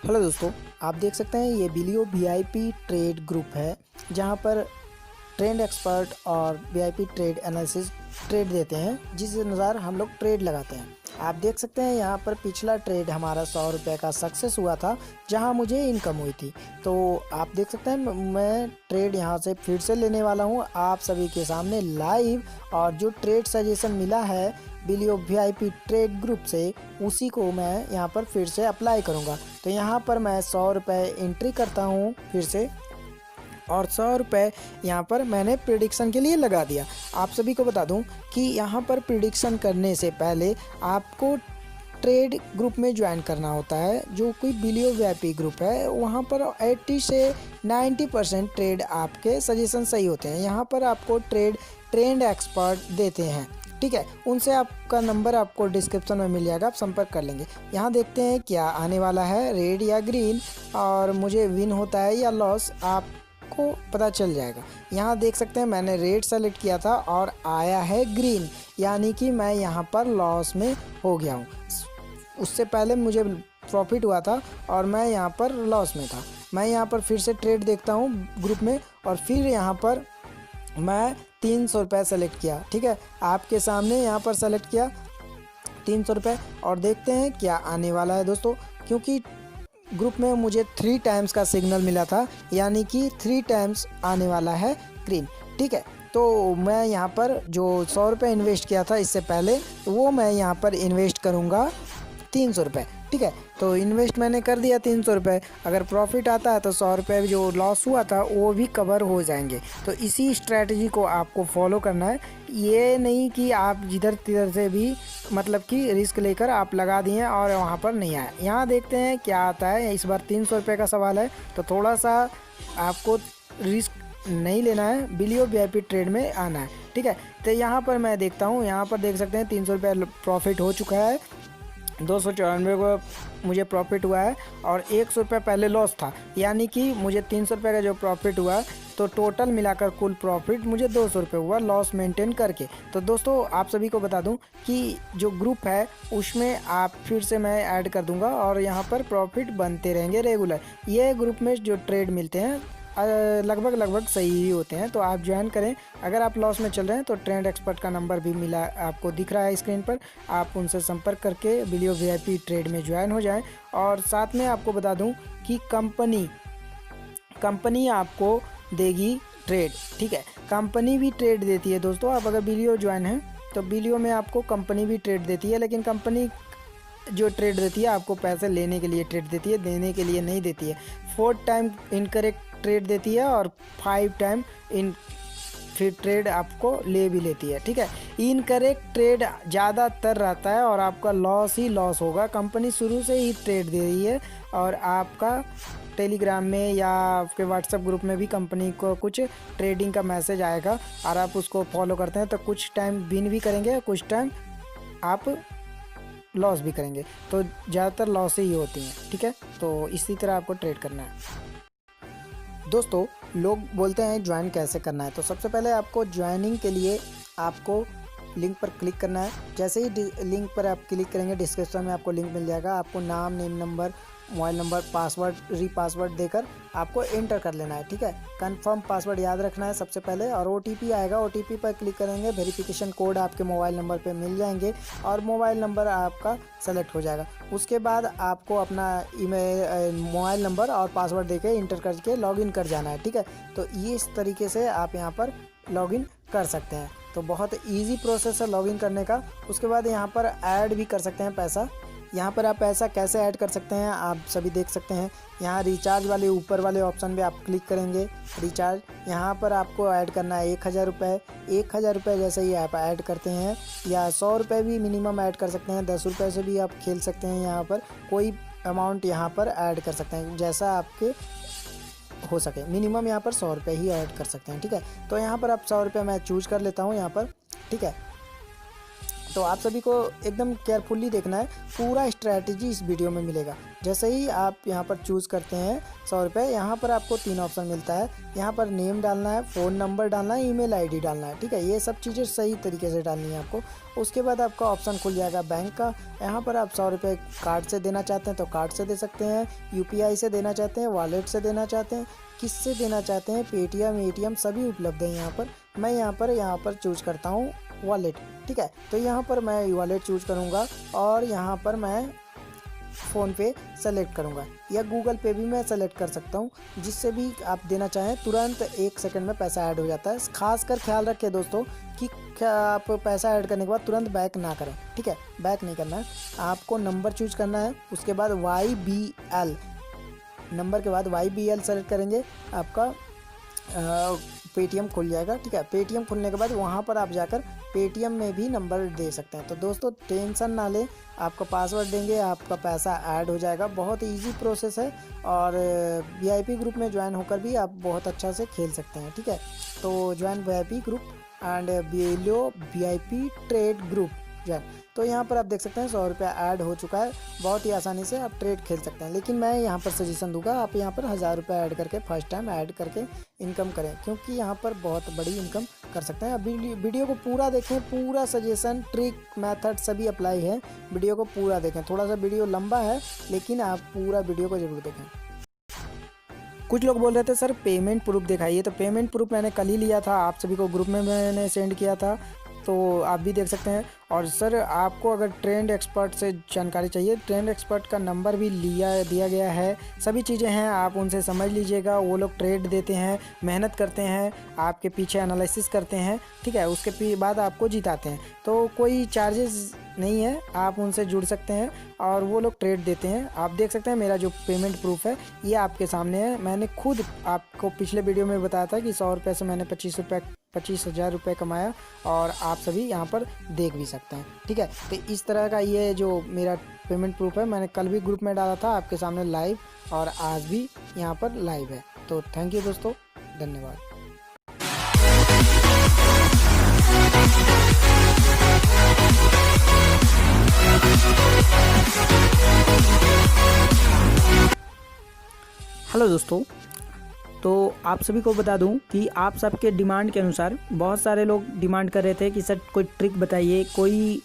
Hello दोस्तों, आप देख सकते हैं ये बिलियो वीआईपी ट्रेड ग्रुप है जहां पर ट्रेंड एक्सपर्ट और वीआईपी ट्रेड एनालिसिस ट्रेड देते हैं जिस अनुसार हम लोग ट्रेड लगाते हैं। आप देख सकते हैं यहाँ पर पिछला ट्रेड हमारा 100 रुपये का सक्सेस हुआ था जहां मुझे इनकम हुई थी। तो आप देख सकते हैं मैं ट्रेड यहाँ से फिर से लेने वाला हूँ आप सभी के सामने लाइव, और जो ट्रेड सजेशन मिला है बिलियो वीआईपी ट्रेड ग्रुप से उसी को मैं यहाँ पर फिर से अप्लाई करूँगा। तो यहाँ पर मैं 100 रुपये एंट्री करता हूँ फिर से, और 100 रुपये यहाँ पर मैंने प्रिडिक्शन के लिए लगा दिया। आप सभी को बता दूं कि यहाँ पर प्रिडिक्शन करने से पहले आपको ट्रेड ग्रुप में ज्वाइन करना होता है, जो कोई बिलियो वीआईपी ग्रुप है। वहाँ पर 80 से 90% ट्रेड आपके सजेशन सही होते हैं। यहाँ पर आपको ट्रेंड एक्सपर्ट देते हैं, ठीक है। उनसे आपका नंबर आपको डिस्क्रिप्शन में मिल जाएगा, आप संपर्क कर लेंगे। यहाँ देखते हैं क्या आने वाला है, रेड या ग्रीन, और मुझे विन होता है या लॉस आपको पता चल जाएगा। यहाँ देख सकते हैं मैंने रेड सेलेक्ट किया था और आया है ग्रीन, यानी कि मैं यहाँ पर लॉस में हो गया हूँ। उससे पहले मुझे प्रॉफिट हुआ था और मैं यहाँ पर लॉस में था। मैं यहाँ पर फिर से ट्रेड देखता हूँ ग्रुप में, और फिर यहाँ पर मैं 300 रुपये सेलेक्ट किया, ठीक है। आपके सामने यहाँ पर सेलेक्ट किया 300 रुपये, और देखते हैं क्या आने वाला है दोस्तों। क्योंकि ग्रुप में मुझे 3 टाइम्स का सिग्नल मिला था, यानी कि 3 टाइम्स आने वाला है ग्रीन, ठीक है। तो मैं यहाँ पर जो 100 रुपये इन्वेस्ट किया था इससे पहले, वो मैं यहाँ पर इन्वेस्ट करूँगा 300 रुपये, ठीक है। तो इन्वेस्ट मैंने कर दिया 300 रुपये। अगर प्रॉफिट आता है तो 100 रुपये जो लॉस हुआ था वो भी कवर हो जाएंगे। तो इसी स्ट्रैटेजी को आपको फॉलो करना है। ये नहीं कि आप जिधर तिधर से भी मतलब कि रिस्क लेकर आप लगा दिए और वहाँ पर नहीं आए। यहाँ देखते हैं क्या आता है। इस बार 300 रुपये का सवाल है, तो थोड़ा सा आपको रिस्क नहीं लेना है, बिलियो वीआईपी ट्रेड में आना है, ठीक है। तो यहाँ पर मैं देखता हूँ, यहाँ पर देख सकते हैं 300 रुपये प्रॉफिट हो चुका है, 294 को मुझे प्रॉफिट हुआ है, और 100 रुपये पहले लॉस था, यानी कि मुझे 300 रुपये का जो प्रॉफिट हुआ, तो टोटल मिलाकर कुल प्रॉफिट मुझे 200 रुपये हुआ लॉस मेंटेन करके। तो दोस्तों आप सभी को बता दूं कि जो ग्रुप है उसमें आप फिर से मैं ऐड कर दूंगा, और यहाँ पर प्रॉफिट बनते रहेंगे रेगुलर। ये ग्रुप में जो ट्रेड मिलते हैं लगभग सही ही होते हैं, तो आप ज्वाइन करें। अगर आप लॉस में चल रहे हैं तो ट्रेंड एक्सपर्ट का नंबर भी मिला आपको दिख रहा है स्क्रीन पर, आप उनसे संपर्क करके बिलियो वीआईपी ट्रेड में ज्वाइन हो जाएं। और साथ में आपको बता दूं कि कंपनी आपको देगी ट्रेड, ठीक है। कंपनी भी ट्रेड देती है दोस्तों। आप अगर बिलियो ज्वाइन हैं तो बिलियो में आपको कंपनी भी ट्रेड देती है, लेकिन कंपनी जो ट्रेड देती है आपको पैसे लेने के लिए ट्रेड देती है, देने के लिए नहीं देती है। 4 टाइम इनकरेक्ट ट्रेड देती है और 5 टाइम फिर ट्रेड आपको ले भी लेती है, ठीक है। इनकरेक्ट ट्रेड ज़्यादातर रहता है और आपका लॉस ही लॉस होगा। कंपनी शुरू से ही ट्रेड दे रही है, और आपका टेलीग्राम में या आपके व्हाट्सएप ग्रुप में भी कंपनी को कुछ ट्रेडिंग का मैसेज आएगा, और आप उसको फॉलो करते हैं तो कुछ टाइम विन भी करेंगे, कुछ टाइम आप लॉस भी करेंगे। तो ज़्यादातर लॉस ही होती हैं, ठीक है। तो इसी तरह आपको ट्रेड करना है दोस्तों। लोग बोलते हैं ज्वाइन कैसे करना है, तो सबसे पहले आपको ज्वाइनिंग के लिए आपको लिंक पर क्लिक करना है। जैसे ही लिंक पर आप क्लिक करेंगे डिस्क्रिप्शन में आपको लिंक मिल जाएगा। आपको नाम, name, number, mobile number, password, password देकर आपको एंटर कर लेना है, ठीक है। कंफर्म पासवर्ड याद रखना है सबसे पहले, और OTP आएगा, OTP पर क्लिक करेंगे, वेरिफिकेशन कोड आपके मोबाइल नंबर पे मिल जाएंगे और मोबाइल नंबर आपका सेलेक्ट हो जाएगा। उसके बाद आपको अपना ईमेल, मोबाइल नंबर और पासवर्ड देके इंटर करके लॉगिन कर जाना है, ठीक है। तो ये इस तरीके से आप यहाँ पर लॉगिन कर सकते हैं। तो बहुत ईजी प्रोसेस है लॉगिन करने का। उसके बाद यहाँ पर ऐड भी कर सकते हैं पैसा। यहाँ पर आप पैसा कैसे ऐड कर सकते हैं आप सभी देख सकते हैं। यहाँ रिचार्ज वाले ऊपर वाले ऑप्शन पे आप क्लिक करेंगे, रिचार्ज, यहाँ पर आपको ऐड करना है 1000 रुपये। 1000 रुपये जैसे ही आप ऐड करते हैं, या 100 रुपये भी मिनिमम ऐड कर सकते हैं, 10 रुपये से भी आप खेल सकते हैं। यहाँ पर कोई अमाउंट यहाँ पर ऐड कर सकते हैं जैसा आपके हो सके। मिनिमम यहाँ पर 100 रुपये ही ऐड कर सकते हैं, ठीक है। तो यहाँ पर आप 100 रुपये मैं चूज कर लेता हूँ यहाँ पर, ठीक है। तो आप सभी को एकदम केयरफुली देखना है, पूरा स्ट्रैटेजी इस वीडियो में मिलेगा। जैसे ही आप यहाँ पर चूज़ करते हैं 100 रुपये, यहाँ पर आपको 3 ऑप्शन मिलता है। यहाँ पर नेम डालना है, फ़ोन नंबर डालना है, ईमेल आईडी डालना है, ठीक है। ये सब चीज़ें सही तरीके से डालनी है आपको। उसके बाद आपका ऑप्शन खुल जाएगा बैंक का। यहाँ पर आप 100 रुपये कार्ड से देना चाहते हैं तो कार्ड से दे सकते हैं, UPI से देना चाहते हैं, वॉलेट से देना चाहते हैं, किससे देना चाहते हैं, पेटीएम, ATM सभी उपलब्ध है यहाँ पर। मैं यहाँ पर चूज़ करता हूँ वॉलेट, ठीक है। तो यहाँ पर मैं वॉलेट चूज़ करूँगा और यहाँ पर मैं फ़ोनपे सेलेक्ट करूँगा, या गूगल पे भी मैं सेलेक्ट कर सकता हूँ। जिससे भी आप देना चाहें तुरंत 1 सेकंड में पैसा ऐड हो जाता है। खासकर ख्याल रखें दोस्तों कि आप पैसा ऐड करने के बाद तुरंत बैक ना करें, ठीक है। बैक नहीं करना है, आपको नंबर चूज़ करना है। उसके बाद YBL नंबर के बाद YBL सेलेक्ट करेंगे, आपका पेटीएम खुल जाएगा, ठीक है। पेटीएम खुलने के बाद वहाँ पर आप जाकर पेटीएम में भी नंबर दे सकते हैं। तो दोस्तों टेंशन ना लें, आपका पासवर्ड देंगे, आपका पैसा ऐड हो जाएगा। बहुत इजी प्रोसेस है और VIP ग्रुप में ज्वाइन होकर भी आप बहुत अच्छा से खेल सकते हैं, ठीक है। तो ज्वाइन VIP ग्रुप एंड बिलियो VIP ट्रेड ग्रुप ज्वाइन। तो यहाँ पर आप देख सकते हैं 100 रुपया ऐड हो चुका है। बहुत ही आसानी से आप ट्रेड खेल सकते हैं। लेकिन मैं यहाँ पर सजेशन दूंगा, आप यहाँ पर 1000 रुपया ऐड करके फर्स्ट टाइम ऐड करके इनकम करें, क्योंकि यहाँ पर बहुत बड़ी इनकम कर सकते हैं। अभी वीडियो को पूरा देखें, पूरा सजेशन, ट्रिक, मेथड सभी अप्लाई है। वीडियो को पूरा देखें। थोड़ा सा वीडियो लंबा है लेकिन आप पूरा वीडियो को ज़रूर देखें। कुछ लोग बोल रहे थे सर पेमेंट प्रूफ दिखाइए, तो पेमेंट प्रूफ मैंने कल ही लिया था, आप सभी को ग्रुप में मैंने सेंड किया था, तो आप भी देख सकते हैं। और सर आपको अगर ट्रेंड एक्सपर्ट से जानकारी चाहिए, ट्रेंड एक्सपर्ट का नंबर भी दिया गया है, सभी चीज़ें हैं, आप उनसे समझ लीजिएगा। वो लोग ट्रेड देते हैं, मेहनत करते हैं, आपके पीछे एनालिसिस करते हैं, ठीक है। उसके बाद आपको जिताते हैं। तो कोई चार्जेस नहीं है, आप उनसे जुड़ सकते हैं और वो लोग ट्रेड देते हैं। आप देख सकते हैं मेरा जो पेमेंट प्रूफ है ये आपके सामने है। मैंने खुद आपको पिछले वीडियो में बताया था कि 100 रुपये से मैंने 25,000 रुपये कमाया, और आप सभी यहाँ पर देख भी सकते हैं, ठीक है। तो इस तरह का ये जो मेरा पेमेंट प्रूफ है, मैंने कल भी ग्रुप में डाला था आपके सामने लाइव, और आज भी यहाँ पर लाइव है। तो थैंक यू दोस्तों, धन्यवाद। हेलो दोस्तों, तो आप सभी को बता दूं कि आप सबके डिमांड के अनुसार बहुत सारे लोग डिमांड कर रहे थे कि सर कोई ट्रिक बताइए, कोई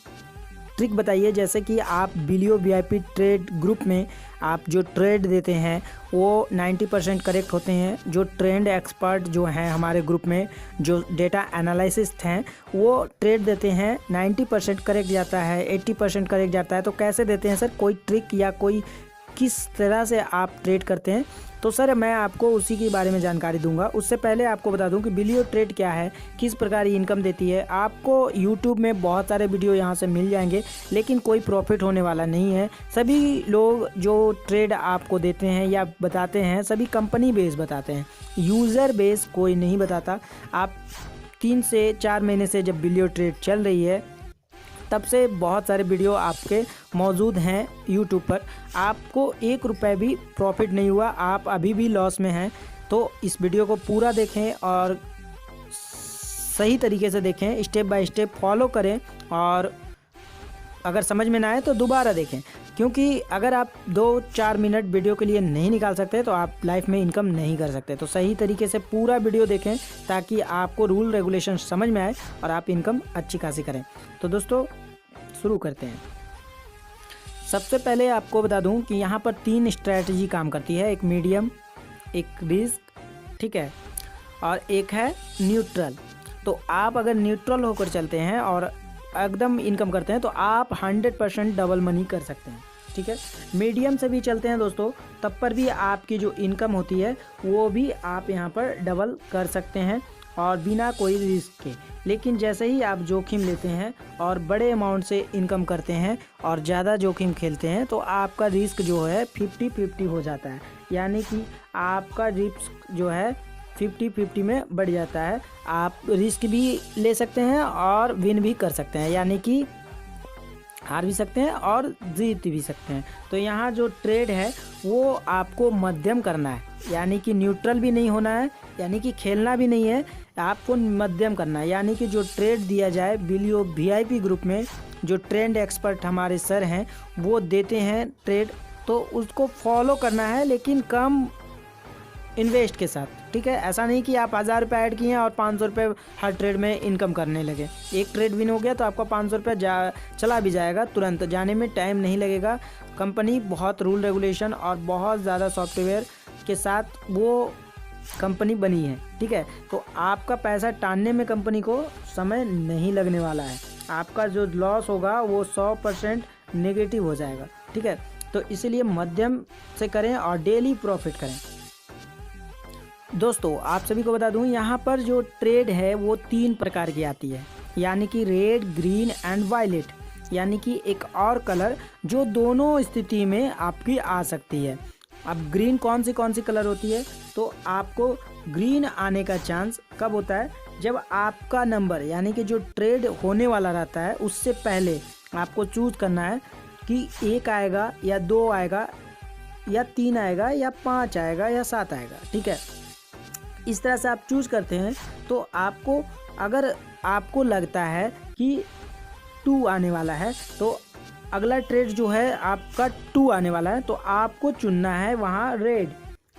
ट्रिक बताइए। जैसे कि आप बिलियो VIP ट्रेड ग्रुप में आप जो ट्रेड देते हैं वो 90% करेक्ट होते हैं। जो ट्रेंड एक्सपर्ट जो हैं हमारे ग्रुप में, जो डेटा एनालिसिस्ट हैं, वो ट्रेड देते हैं 90% करेक्ट जाता है, 80% करेक्ट जाता है। तो कैसे देते हैं सर, कोई ट्रिक या कोई किस तरह से आप ट्रेड करते हैं, तो सर मैं आपको उसी के बारे में जानकारी दूंगा। उससे पहले आपको बता दूं कि बिलियो ट्रेड क्या है, किस प्रकार ये इनकम देती है। आपको YouTube में बहुत सारे वीडियो यहाँ से मिल जाएंगे, लेकिन कोई प्रॉफिट होने वाला नहीं है। सभी लोग जो ट्रेड आपको देते हैं या बताते हैं, सभी कंपनी बेस बताते हैं, यूज़र बेस कोई नहीं बताता। आप 3 से 4 महीने से जब बिलियो ट्रेड चल रही है तब से बहुत सारे वीडियो आपके मौजूद हैं YouTube पर। आपको 1 रुपये भी प्रॉफिट नहीं हुआ, आप अभी भी लॉस में हैं। तो इस वीडियो को पूरा देखें और सही तरीके से देखें, स्टेप बाय स्टेप फॉलो करें, और अगर समझ में ना आए तो दोबारा देखें, क्योंकि अगर आप 2-4 मिनट वीडियो के लिए नहीं निकाल सकते तो आप लाइफ में इनकम नहीं कर सकते। तो सही तरीके से पूरा वीडियो देखें ताकि आपको रूल रेगुलेशन समझ में आए और आप इनकम अच्छी खासी करें। तो दोस्तों शुरू करते हैं। सबसे पहले आपको बता दूं कि यहाँ पर 3 स्ट्रैटेजी काम करती है, एक मीडियम, एक रिस्क, ठीक है, और एक है न्यूट्रल। तो आप अगर न्यूट्रल होकर चलते हैं और एकदम इनकम करते हैं तो आप 100% डबल मनी कर सकते हैं, ठीक है। मीडियम से भी चलते हैं दोस्तों, तब पर भी आपकी जो इनकम होती है वो भी आप यहाँ पर डबल कर सकते हैं और बिना कोई रिस्क के। लेकिन जैसे ही आप जोखिम लेते हैं और बड़े अमाउंट से इनकम करते हैं और ज़्यादा जोखिम खेलते हैं तो आपका रिस्क जो है 50-50 हो जाता है, यानी कि आपका रिस्क जो है 50-50 में बढ़ जाता है। आप रिस्क भी ले सकते हैं और विन भी कर सकते हैं, यानी कि हार भी सकते हैं और जीत भी सकते हैं। तो यहाँ जो ट्रेड है वो आपको मध्यम करना है, यानी कि न्यूट्रल भी नहीं होना है, यानी कि खेलना भी नहीं है, आपको मध्यम करना है। यानी कि जो ट्रेड दिया जाए बिलियो VIP ग्रुप में जो ट्रेंड एक्सपर्ट हमारे सर हैं वो देते हैं ट्रेड, तो उसको फॉलो करना है लेकिन कम इन्वेस्ट के साथ, ठीक है। ऐसा नहीं कि आप 1000 रुपये ऐड किए और 500 रुपये हर ट्रेड में इनकम करने लगे। एक ट्रेड विन हो गया तो आपका 500 रुपये चला भी जाएगा, तुरंत जाने में टाइम नहीं लगेगा। कंपनी बहुत रूल रेगुलेशन और बहुत ज़्यादा सॉफ्टवेयर के साथ वो कंपनी बनी है, ठीक है। तो आपका पैसा टालने में कंपनी को समय नहीं लगने वाला है। आपका जो लॉस होगा वो 100% नेगेटिव हो जाएगा, ठीक है। तो इसीलिए मध्यम से करें और डेली प्रॉफिट करें। दोस्तों आप सभी को बता दूं, यहाँ पर जो ट्रेड है वो 3 प्रकार की आती है, यानी कि रेड, ग्रीन एंड वायलेट, यानी कि एक और कलर जो दोनों स्थिति में आपकी आ सकती है। अब ग्रीन कौन सी कलर होती है, तो आपको ग्रीन आने का चांस कब होता है, जब आपका नंबर यानी कि जो ट्रेड होने वाला रहता है उससे पहले आपको चूज करना है कि 1 आएगा या 2 आएगा या 3 आएगा या 5 आएगा या 7 आएगा, ठीक है। इस तरह से आप चूज करते हैं तो आपको, अगर आपको लगता है कि 2 आने वाला है तो अगला ट्रेड जो है आपका 2 आने वाला है, तो आपको चुनना है वहाँ रेड,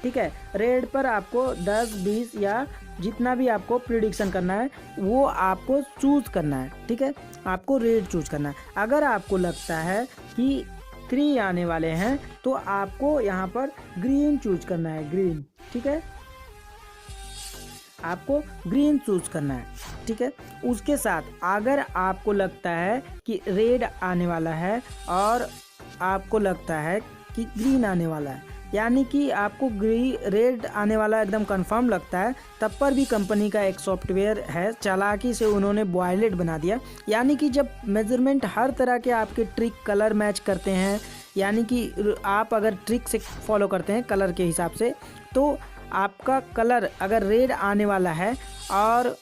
ठीक है। रेड पर आपको 10, 20 या जितना भी आपको प्रिडिक्शन करना है वो आपको चूज करना है, ठीक है। आपको रेड चूज करना है। अगर आपको लगता है कि 3 आने वाले हैं तो आपको यहाँ पर ग्रीन चूज करना है, ग्रीन, ठीक है। आपको ग्रीन चूज करना है, ठीक है। उसके साथ अगर आपको लगता है कि रेड आने वाला है और आपको लगता है कि ग्रीन आने वाला है, यानी कि आपको रेड आने वाला एकदम कंफर्म लगता है, तब पर भी कंपनी का एक सॉफ्टवेयर है, चालाकी से उन्होंने वायलेट बना दिया। यानी कि जब मेजरमेंट हर तरह के आपके ट्रिक कलर मैच करते हैं, यानी कि आप अगर ट्रिक से फॉलो करते हैं कलर के हिसाब से, तो आपका कलर अगर रेड आने वाला है और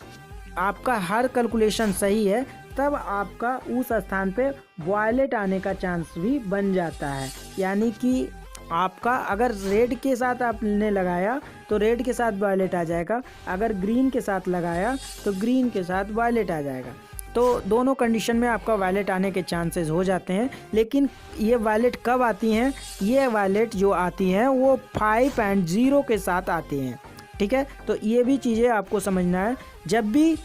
आपका हर कैलकुलेशन सही है, तब आपका उस स्थान पे वायलेट आने का चांस भी बन जाता है। यानी कि आपका अगर रेड के साथ आपने लगाया तो रेड के साथ वायलेट आ जाएगा, अगर ग्रीन के साथ लगाया तो ग्रीन के साथ वायलेट आ जाएगा। तो दोनों कंडीशन में आपका वायलेट आने के चांसेस हो जाते हैं। लेकिन ये वायलेट कब आती हैं, ये वायलेट जो आती हैं वो 5 और 0 के साथ आती हैं, ठीक है। तो ये भी चीज़ें आपको समझना है। जब भी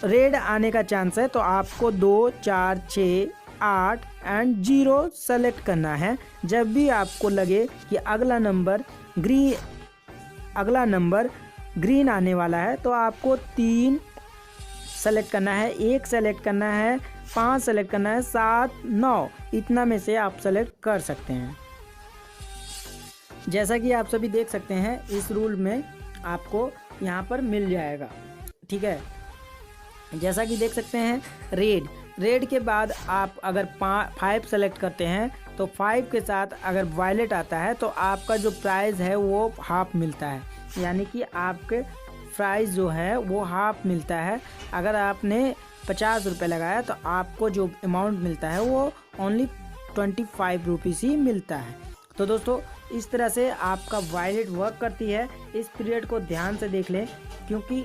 रेड आने का चांस है तो आपको 2, 4, 6, 8 और 0 सेलेक्ट करना है। जब भी आपको लगे कि अगला नंबर ग्रीन आने वाला है तो आपको 3 सेलेक्ट करना है, 1 सेलेक्ट करना है, 5 सेलेक्ट करना है, 7, 9 इतना में से आप सेलेक्ट कर सकते हैं। जैसा कि आप सभी देख सकते हैं इस रूल में आपको यहाँ पर मिल जाएगा, ठीक है। जैसा कि देख सकते हैं रेड के बाद आप अगर 5 सेलेक्ट करते हैं तो 5 के साथ अगर वायलेट आता है तो आपका जो प्राइस है वो हाफ मिलता है, यानी कि आपके प्राइस जो है वो हाफ मिलता है। अगर आपने 50 रुपये लगाया तो आपको जो अमाउंट मिलता है वो ओनली 25 रुपीज़ ही मिलता है। तो दोस्तों इस तरह से आपका वायलेट वर्क करती है। इस पीरियड को ध्यान से देख लें, क्योंकि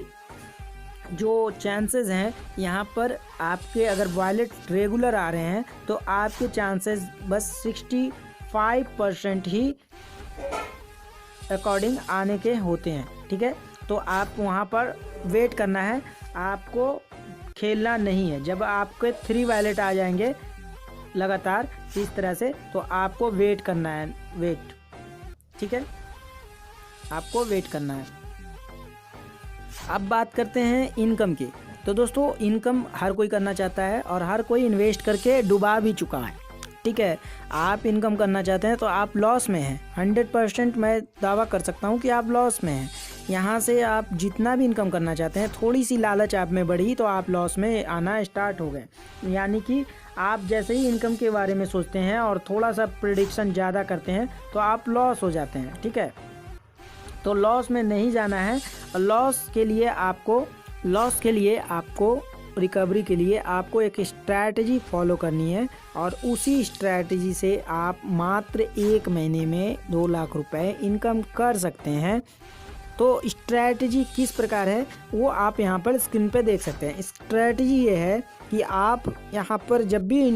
जो चांसेस हैं यहाँ पर आपके अगर वायलेट रेगुलर आ रहे हैं तो आपके चांसेस बस 65% ही अकॉर्डिंग आने के होते हैं, ठीक है। तो आप वहाँ पर वेट करना है, आपको खेलना नहीं है। जब आपके 3 वायलेट आ जाएंगे लगातार इस तरह से तो आपको वेट करना है, ठीक है, आपको वेट करना है। अब बात करते हैं इनकम की। तो दोस्तों इनकम हर कोई करना चाहता है और हर कोई इन्वेस्ट करके डुबा भी चुका है, ठीक है। आप इनकम करना चाहते हैं तो आप लॉस में हैं, 100% मैं दावा कर सकता हूं कि आप लॉस में हैं। यहाँ से आप जितना भी इनकम करना चाहते हैं, थोड़ी सी लालच आप में बढ़ी तो आप लॉस में आना स्टार्ट हो गए। यानी कि आप जैसे ही इनकम के बारे में सोचते हैं और थोड़ा सा प्रेडिक्शन ज़्यादा करते हैं तो आप लॉस हो जाते हैं, ठीक है। तो लॉस में नहीं जाना है। और लॉस के लिए आपको रिकवरी के लिए आपको एक स्ट्रैटेजी फॉलो करनी है और उसी स्ट्रैटेजी से आप मात्र 1 महीने में 2 लाख रुपए इनकम कर सकते हैं। तो स्ट्रैटेजी किस प्रकार है वो आप यहाँ पर स्क्रीन पे देख सकते हैं। स्ट्रैटेजी ये है कि आप यहाँ पर जब भी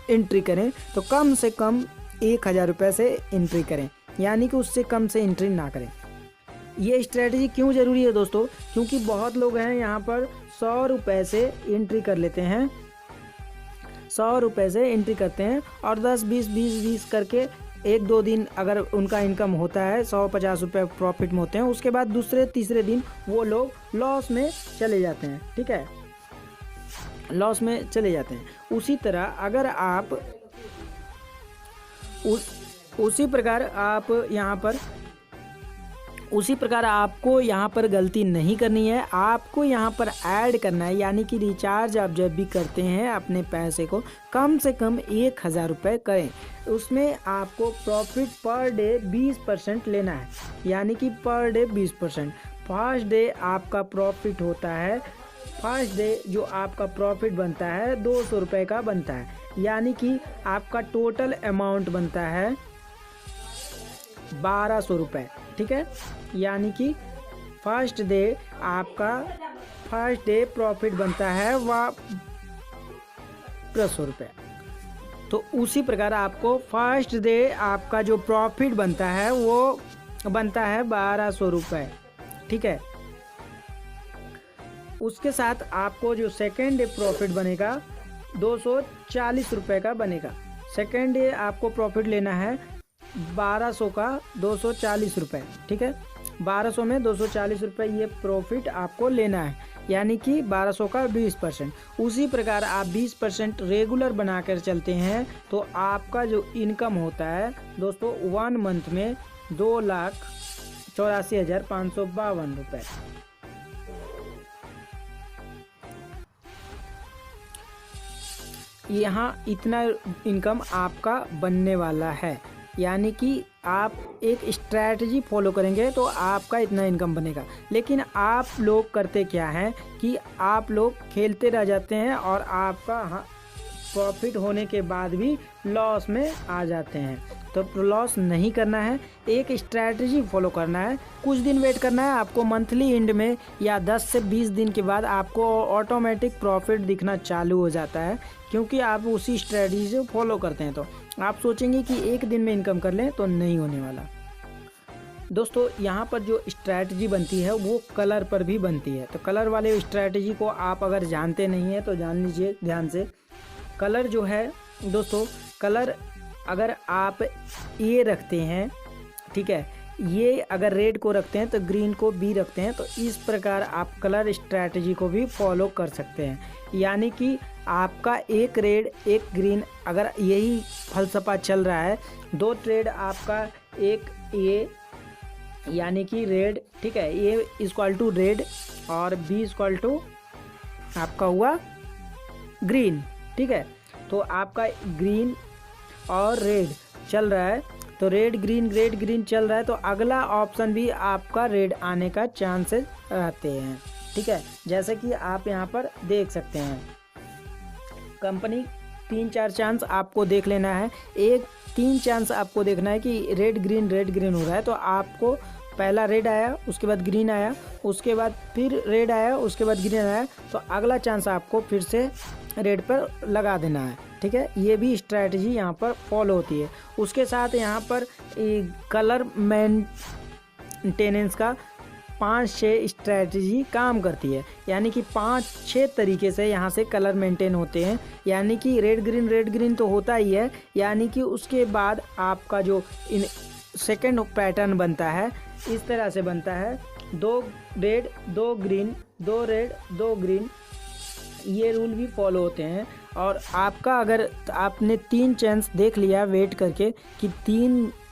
एंट्री करें तो कम से कम 1000 रुपये से एंट्री करें, यानी कि उससे कम से एंट्री ना करें। ये स्ट्रैटेजी क्यों ज़रूरी है दोस्तों? क्योंकि बहुत लोग हैं यहाँ पर 100 रुपये से एंट्री कर लेते हैं, 100 रुपये से एंट्री करते हैं और 10-20 करके 1-2 दिन अगर उनका इनकम होता है 150 रुपये प्रॉफिट में होते हैं, उसके बाद दूसरे तीसरे दिन वो लोग लॉस में चले जाते हैं। ठीक है, लॉस में चले जाते हैं। उसी तरह अगर आप उसी प्रकार आपको यहाँ पर गलती नहीं करनी है। आपको यहाँ पर ऐड करना है, यानी कि रिचार्ज आप जब भी करते हैं अपने पैसे को कम से कम 1000 रुपये करें। उसमें आपको प्रॉफिट पर डे 20% लेना है, यानी कि पर डे 20%। फर्स्ट डे आपका प्रॉफिट होता है, फर्स्ट डे जो आपका प्रॉफिट बनता है 200 रुपये का बनता है, यानी कि आपका टोटल अमाउंट बनता है 1200 रुपये। ठीक है, यानी कि फर्स्ट डे प्रॉफिट बनता है 1200 रुपये। तो उसी प्रकार आपको फर्स्ट डे आपका जो प्रॉफिट बनता है वो बनता है 1200 रुपये। ठीक है, उसके साथ आपको जो सेकेंड डे प्रॉफिट बनेगा 240 रुपये का बनेगा। सेकेंड डे आपको प्रॉफिट लेना है 1200 का 240 रुपये। ठीक है, 1200 में 240 रुपये ये प्रॉफिट आपको लेना है, यानी कि 1200 का 20%। उसी प्रकार आप 20% रेगुलर बनाकर चलते हैं तो आपका जो इनकम होता है दोस्तों 1 मंथ में 2,84,552 रुपये। यहाँ इतना इनकम आपका बनने वाला है, यानी कि आप एक स्ट्रैटेजी फॉलो करेंगे तो आपका इतना इनकम बनेगा। लेकिन आप लोग करते क्या हैं कि आप लोग खेलते रह जाते हैं और आपका प्रॉफिट होने के बाद भी लॉस में आ जाते हैं। तो लॉस नहीं करना है, एक स्ट्रैटेजी फॉलो करना है, कुछ दिन वेट करना है। आपको मंथली एंड में या 10 से 20 दिन के बाद आपको ऑटोमेटिक प्रॉफिट दिखना चालू हो जाता है, क्योंकि आप उसी स्ट्रैटेजी से फॉलो करते हैं। तो आप सोचेंगे कि एक दिन में इनकम कर लें, तो नहीं होने वाला दोस्तों। यहाँ पर जो स्ट्रैटेजी बनती है वो कलर पर भी बनती है। तो कलर वाले स्ट्रैटेजी को आप अगर जानते नहीं हैं तो जान लीजिए ध्यान से। कलर जो है दोस्तों, कलर अगर आप ये रखते हैं, ठीक है, ये अगर रेड को रखते हैं तो ग्रीन को बी रखते हैं, तो इस प्रकार आप कलर स्ट्रैटेजी को भी फॉलो कर सकते हैं। यानी कि आपका एक रेड एक ग्रीन, अगर यही फलसफा चल रहा है, 2 ट्रेड आपका एक ये यानी कि रेड, ठीक है, ए इक्वल टू रेड और बी इक्वल टू आपका हुआ ग्रीन। ठीक है, तो आपका ग्रीन और रेड चल रहा है, तो रेड ग्रीन चल रहा है, तो अगला ऑप्शन भी आपका रेड आने का चांसेस रहते हैं। ठीक है, जैसे कि आप यहाँ पर देख सकते हैं, कंपनी 3-4 चांस आपको देख लेना है। 3 चांस आपको देखना है कि रेड ग्रीन हो रहा है, तो आपको पहला रेड आया, उसके बाद ग्रीन आया, उसके बाद फिर रेड आया, उसके बाद ग्रीन आया, तो अगला चांस आपको फिर से रेड पर लगा देना है। ठीक है, ये भी स्ट्रैटेजी यहाँ पर फॉलो होती है। उसके साथ यहाँ पर कलर मेंटेनेंस का 5-6 स्ट्रैटेजी काम करती है, यानी कि 5-6 तरीके से यहाँ से कलर मेंटेन होते हैं। यानी कि रेड ग्रीन तो होता ही है, यानी कि उसके बाद आपका जो सेकेंड पैटर्न बनता है इस तरह से बनता है, 2 रेड 2 ग्रीन, 2 रेड 2 ग्रीन, ये रूल भी फॉलो होते हैं। और आपका अगर आपने 3 चांस देख लिया वेट करके कि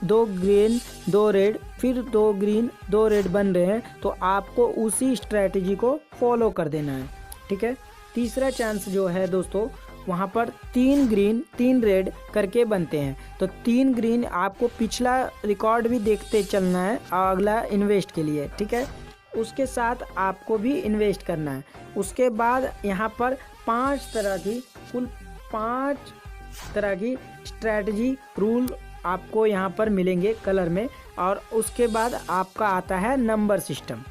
2 ग्रीन 2 रेड फिर 2 ग्रीन 2 रेड बन रहे हैं, तो आपको उसी स्ट्रैटेजी को फॉलो कर देना है। ठीक है, तीसरा चांस जो है दोस्तों, वहाँ पर 3 ग्रीन 3 रेड करके बनते हैं, तो 3 ग्रीन आपको पिछला रिकॉर्ड भी देखते चलना है अगला इन्वेस्ट के लिए। ठीक है, उसके साथ आपको भी इन्वेस्ट करना है। उसके बाद यहाँ पर 5 तरह की कुल 5 तरह की स्ट्रैटेजी रूल आपको यहाँ पर मिलेंगे कलर में। और उसके बाद आपका आता है नंबर सिस्टम।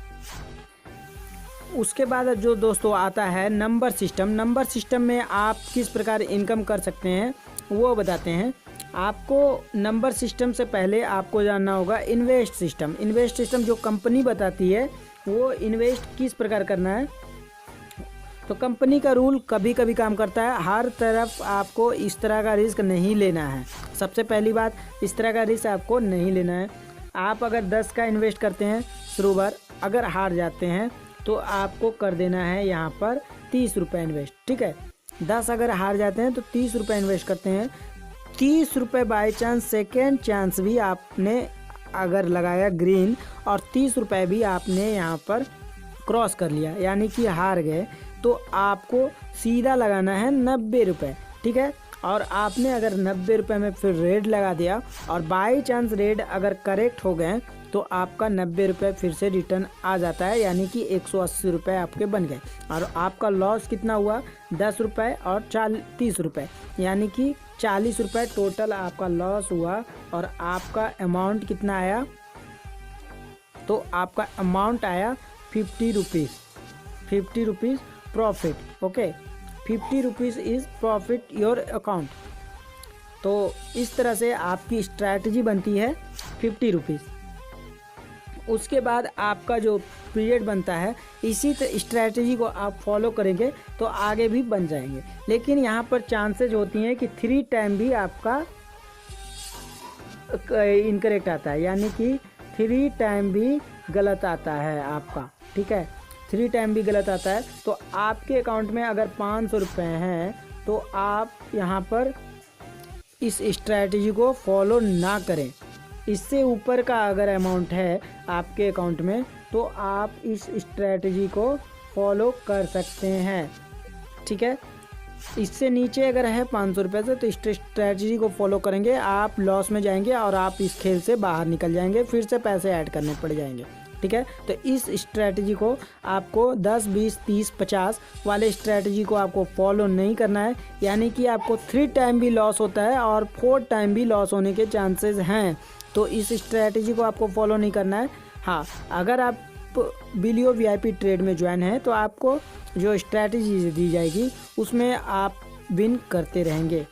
उसके बाद जो दोस्तों आता है नंबर सिस्टम। नंबर सिस्टम में आप किस प्रकार इनकम कर सकते हैं वो बताते हैं। आपको नंबर सिस्टम से पहले आपको जानना होगा इन्वेस्ट सिस्टम। इन्वेस्ट सिस्टम जो कंपनी बताती है वो इन्वेस्ट किस प्रकार करना है। तो कंपनी का रूल कभी कभी काम करता है, हर तरफ आपको इस तरह का रिस्क नहीं लेना है। सबसे पहली बात, इस तरह का रिस्क आपको नहीं लेना है। आप अगर 10 का इन्वेस्ट करते हैं शुरू बार, अगर हार जाते हैं तो आपको कर देना है यहाँ पर 30 रुपये इन्वेस्ट। ठीक है, 10 अगर हार जाते हैं तो 30 रुपये इन्वेस्ट करते हैं। 30 रुपये बाई चांस सेकेंड चांस भी आपने अगर लगाया ग्रीन और 30 रुपये भी आपने यहाँ पर क्रॉस कर लिया यानी कि हार गए, तो आपको सीधा लगाना है 90 रुपये। ठीक है, और आपने अगर 90 रुपये में फिर रेड लगा दिया और बाई चांस रेड अगर करेक्ट हो गए तो आपका 90 रुपये फिर से रिटर्न आ जाता है, यानी कि 180 रुपये आपके बन गए। और आपका लॉस कितना हुआ, 10 रुपये और 30 रुपये, यानी कि 40 रुपये टोटल आपका लॉस हुआ। और आपका अमाउंट कितना आया, तो आपका अमाउंट आया 50 rupees. 50 rupees profit. Okay, 50 rupees is profit your account. तो इस तरह से आपकी स्ट्रैटेजी बनती है 50 रुपीज़। उसके बाद आपका जो पीरियड बनता है, इसी स्ट्रैटेजी को आप फॉलो करेंगे तो आगे भी बन जाएंगे। लेकिन यहाँ पर चांसेज होती हैं कि 3 टाइम भी आपका इनकरेक्ट आता है, यानी कि 3 टाइम भी गलत आता है आपका। ठीक है, 3 टाइम भी गलत आता है। तो आपके अकाउंट में अगर 500 रुपये हैं तो आप यहाँ पर इस स्ट्रैटेजी को फॉलो ना करें। इससे ऊपर का अगर अमाउंट है आपके अकाउंट में तो आप इस स्ट्रैटेजी को फॉलो कर सकते हैं। ठीक है, इससे नीचे अगर है 500 रुपये से तो इस स्ट्रैटेजी को फॉलो करेंगे, आप लॉस में जाएंगे और आप इस खेल से बाहर निकल जाएंगे, फिर से पैसे ऐड करने पड़ जाएंगे। ठीक है, तो इस स्ट्रैटेजी को आपको 10, 20, 30, 50 वाले स्ट्रैटेजी को आपको फॉलो नहीं करना है, यानी कि आपको 3 टाइम भी लॉस होता है और 4 टाइम भी लॉस होने के चांसेस हैं। तो इस स्ट्रैटेजी को आपको फॉलो नहीं करना है। हाँ, अगर आप बिलियो VIP ट्रेड में ज्वाइन हैं तो आपको जो स्ट्रैटेजी दी जाएगी उसमें आप विन करते रहेंगे।